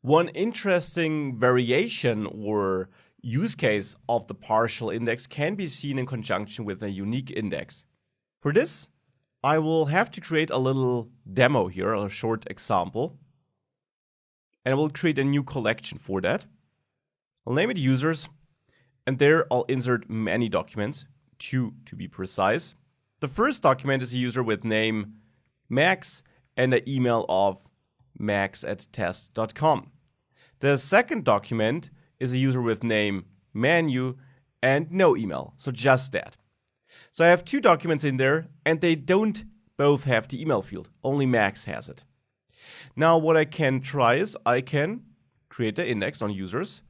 One interesting variation or use case of the partial index can be seen in conjunction with a unique index. For this, I will have to create a little demo here, a short example. And I will create a new collection for that. I'll name it users, and there I'll insert many documents, 2 to be precise. The first document is a user with name Max and an email of max@test.com. The second document is a user with name Manu and no email, so just that. So I have 2 documents in there, and they don't both have the email field, only Max has it. Now what I can try is I can create the index on users,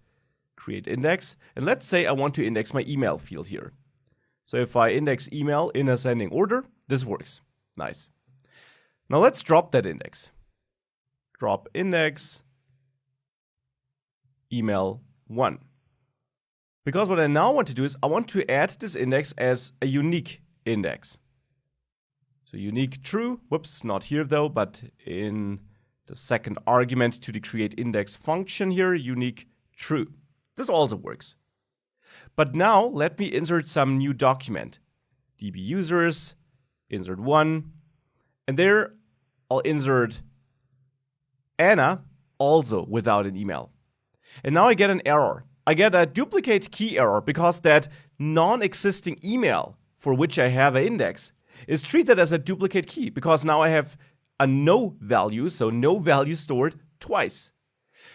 create index, and let's say I want to index my email field here. So if I index email in ascending order, this works. Nice. Now let's drop that index. Drop index email 1. Because what I now want to do is I want to add this index as a unique index. So unique true, whoops, not here though, but in the second argument to the create index function here, unique true. This also works. But now let me insert some new document. DB users, insert 1, and there I'll insert Anna also without an email. And now I get an error. I get a duplicate key error because that non-existing email for which I have an index is treated as a duplicate key because now I have a no value, so no value stored twice.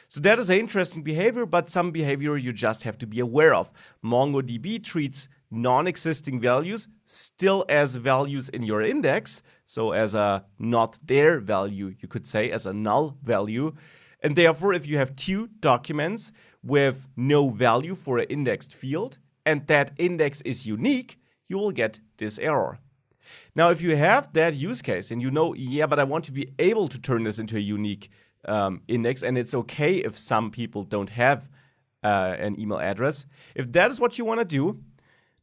So that is an interesting behavior, but some behavior you just have to be aware of. MongoDB treats non-existing values still as values in your index, so as a not there value, you could say, as a null value. And therefore, if you have 2 documents with no value for an indexed field, and that index is unique, you will get this error. Now, if you have that use case and you know, yeah, but I want to be able to turn this into a unique index, and it's okay if some people don't have an email address. If that is what you want to do,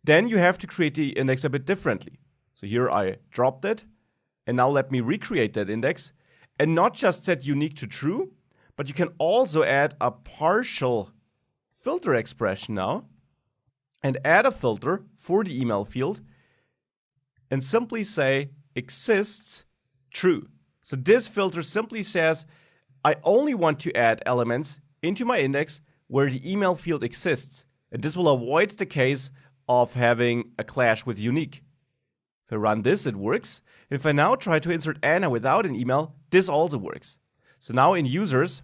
then you have to create the index a bit differently. So here I dropped it, and now let me recreate that index, and not just set unique to true, but you can also add a partial filter expression now, and add a filter for the email field, and simply say exists true. So this filter simply says, I only want to add elements into my index where the email field exists. And this will avoid the case of having a clash with unique. If I run this, it works. If I now try to insert Anna without an email, this also works. So now in users,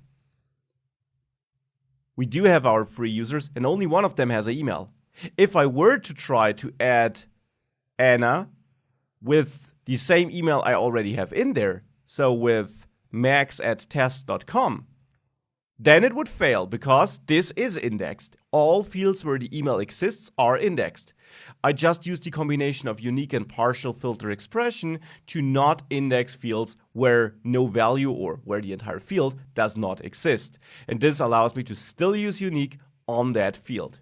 we do have our 3 users, and only one of them has an email. If I were to try to add Anna with the same email I already have in there, so with max@test.com, then it would fail because this is indexed. All fields where the email exists are indexed. I just used the combination of unique and partial filter expression to not index fields where no value or where the entire field does not exist. And this allows me to still use unique on that field.